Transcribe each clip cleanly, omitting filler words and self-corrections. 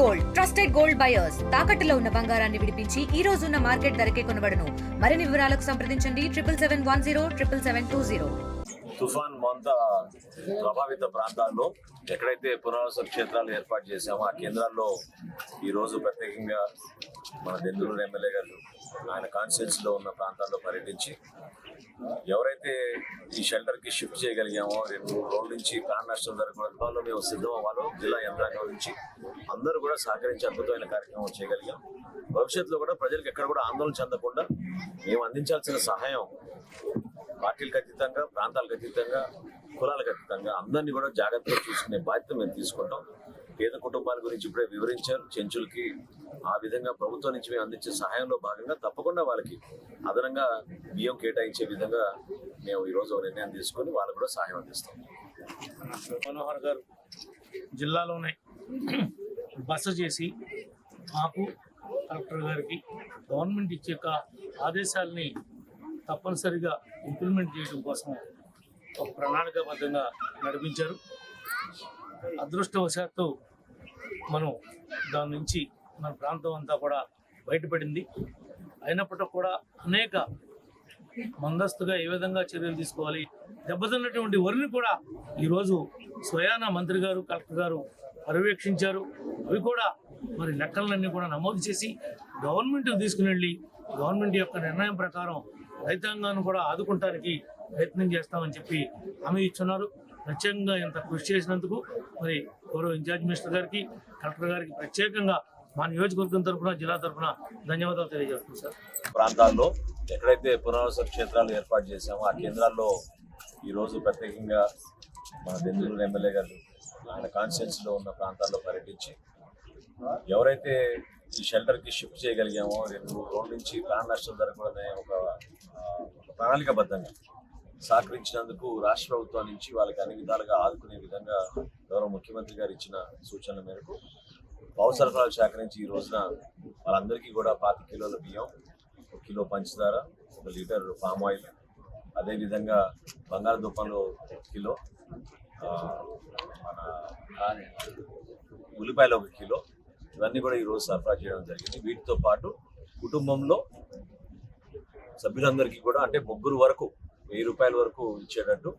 Gold trusted gold buyers తాకట్టులో ఉన్న బంగారాన్ని విడిపించి ఈ రోజు ఉన్న మార్కెట్ ధరకే కొనబడును. మరిన్ని వివరాలకు సంప్రదించండి 7710772020. తుఫాన్ మొంత ప్రభావిత ప్రాంతాల్లో ఎక్కడైతే పునరావాస క్షేత్రాలు ఏర్పాటు చేశామో ఆ కేంద్రాల్లో ఈరోజు ప్రత్యేకంగా మన దెందులూరు ఎమ్మెల్యే గారు ఆయన కాన్స్టిట్యూన్సీలో ఉన్న ప్రాంతాల్లో పర్యటించి ఎవరైతే ఈ షెల్టర్కి షిఫ్ట్ చేయగలిగామో 2-3 రోజుల నుంచి ప్రాణ నష్టం జరగడంలో మేము సిద్ధం అవ్వాలో జిల్లా యంత్రాంగం నుంచి అందరూ కూడా సహకరించి అద్భుతమైన కార్యక్రమం చేయగలిగాం. భవిష్యత్తులో కూడా ప్రజలకు ఎక్కడ కూడా ఆందోళన చెందకుండా మేము అందించాల్సిన సహాయం పార్టీలకు అతీతంగా, ప్రాంతాలకు అతీతంగా, కులాలకు అతీతంగా అందరినీ కూడా జాగ్రత్తగా చూసుకునే బాధ్యత మేము తీసుకుంటాం. పేద కుటుంబాల గురించి ఇప్పుడే వివరించారు. చెంచులకి ఆ విధంగా ప్రభుత్వం నుంచి మేము అందించే సహాయంలో భాగంగా తప్పకుండా వాళ్ళకి అదనంగా బియ్యం కేటాయించే విధంగా మేము ఈరోజు నిర్ణయం తీసుకొని వాళ్ళకు కూడా సహాయం అందిస్తాం. మనోహర్ గారు జిల్లాలోనే బస చేసి మాకు కలెక్టర్ గారికి గవర్నమెంట్ ఇచ్చే ఆదేశాలని తప్పనిసరిగా ఇంప్లిమెంట్ చేయడం కోసం ఒక ప్రణాళికాబద్ధంగా నడిపించారు. అదృష్టవశాత్తు మనం దాని నుంచి మన ప్రాంతం అంతా కూడా బయటపడింది. అయినప్పటికీ కూడా అనేక ముందస్తుగా ఏ విధంగా చర్యలు తీసుకోవాలి, దెబ్బతిన్నటువంటి వరిని కూడా ఈరోజు స్వయాన మంత్రి గారు, కలెక్టర్ గారు పర్యవేక్షించారు. అవి కూడా మరి లెక్కలన్నీ కూడా నమోదు చేసి గవర్నమెంట్కి తీసుకుని వెళ్ళి గవర్నమెంట్ యొక్క నిర్ణయం ప్రకారం రైతాంగాన్ని కూడా ఆదుకుంటానికి ప్రయత్నం చేస్తామని చెప్పి హామీ ఇచ్చున్నారు. ప్రత్యేకంగా ఇంత కృషి చేసినందుకు మరి గౌరవ ఇన్ఛార్జ్ మినిస్టర్ గారికి, కలెక్టర్ గారికి ప్రత్యేకంగా మా నియోజకవర్గం తరఫున, జిల్లా తరఫున ధన్యవాదాలు తెలియజేస్తున్నాం. సార్, ప్రాంతాల్లో ఎక్కడైతే పునరావాస క్షేత్రాలు ఏర్పాటు చేశామో ఆ కేంద్రాల్లో ఈరోజు ప్రత్యేకంగా మన దెందులూరు ఎమ్మెల్యే గారు ఆయన కాన్స్టిట్యూన్సీలో ఉన్న ప్రాంతాల్లో పర్యటించి ఎవరైతే ఈ షెల్టర్కి షిఫ్ట్ చేయగలిగామో 2-3 రోజుల నుంచి ప్రాణ నష్టం జరగకూడదనే ఒక ప్రణాళికాబద్ధంగా సహకరించినందుకు రాష్ట్ర ప్రభుత్వం నుంచి వాళ్ళకి అన్ని విధాలుగా ఆదుకునే విధంగా గౌరవ ముఖ్యమంత్రి గారు ఇచ్చిన సూచనల మేరకు పౌర సరఫరాల శాఖ నుంచి ఈ రోజున వాళ్ళందరికీ కూడా 25 కిలోల బియ్యం, 1 కిలో పంచదార, 1 లీటర్ పామ్ ఆయిల్, అదేవిధంగా బంగాళదుంపలు 1 కిలో, మన ఉల్లిపాయలు 1 కిలో, ఇవన్నీ కూడా ఈరోజు సరఫరా చేయడం జరిగింది. వీటితో పాటు కుటుంబంలో సభ్యులందరికీ కూడా అంటే 3 వరకు 1000 రూపాయల వరకు ఇచ్చేటట్టు,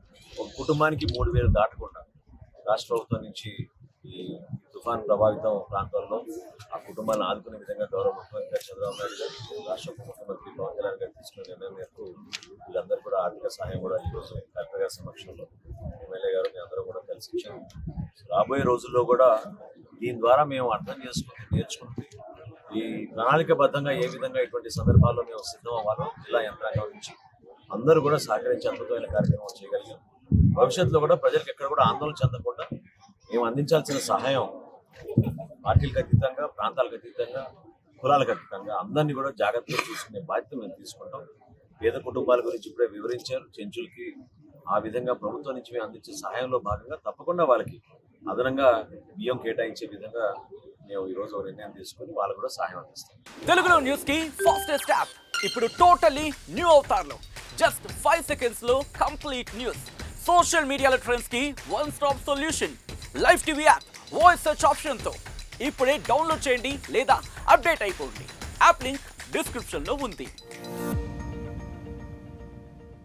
ఒక కుటుంబానికి 3000 దాటకుండా రాష్ట్ర ప్రభుత్వం నుంచి ఈ తుఫాన్ ప్రభావితం ప్రాంతాల్లో ఆ కుటుంబాలను ఆదుకునే విధంగా గౌరవ ముఖ్యమంత్రి గారు చంద్రబాబు నాయుడు గారు, రాష్ట్ర ఉప ముఖ్యమంత్రి పవన్ కళ్యాణ్ గారు తీసుకునే నిర్ణయం మేరకు వీళ్ళందరూ కూడా ఆర్థిక సహాయం కూడా ఈరోజు కలెక్టర్ గారి సమక్షంలో ఎమ్మెల్యే గారు అందరూ కూడా కలిసి ఇచ్చాము. రాబోయే రోజుల్లో కూడా దీని ద్వారా మేము అర్థం చేసుకుంటూ నేర్చుకుంటూ ఈ ప్రణాళికబద్ధంగా ఏ విధంగా ఇటువంటి సందర్భాల్లో మేము సిద్ధం అవ్వాలో జిల్లా యంత్రాంగం నుంచి అందరూ కూడా సహకరించి అద్భుతమైన కార్యక్రమం చేయగలిగాం. భవిష్యత్తులో కూడా ప్రజలకు ఎక్కడ కూడా ఆందోళన చెందకుండా మేము అందించాల్సిన సహాయం పార్టీలకు అతీతంగా, ప్రాంతాలకు అతీతంగా, కులాలకు అతీతంగా అందరినీ కూడా జాగ్రత్తగా చూసుకునే బాధ్యత మేము తీసుకుంటాం. పేద కుటుంబాల గురించి ఇప్పుడే వివరించారు. చెంచులకి ఆ విధంగా ప్రభుత్వం నుంచి మేము అందించే సహాయంలో భాగంగా తప్పకుండా వాళ్ళకి అదనంగా బియ్యం కేటాయించే విధంగా మేము ఈరోజు నిర్ణయం తీసుకుని వాళ్ళకు కూడా సహాయం అందిస్తాం. తెలుగులో న్యూస్ కి ఫాస్టెస్ట్ యాప్ ఇప్పుడు టోటల్లీ న్యూ అవతార్లో జస్ట్ 5 సెకండ్స్ లో కంప్లీట్ న్యూస్, సోషల్ మీడియాలో ట్రెండ్స్ కి one stop solution, live TV app, voice search option తో ఇప్పుడే డౌన్లోడ్ చేయండి లేదా అప్డేట్ అయిపోండి. యాప్ లింక్ డిస్క్రిప్షన్ లో ఉంది.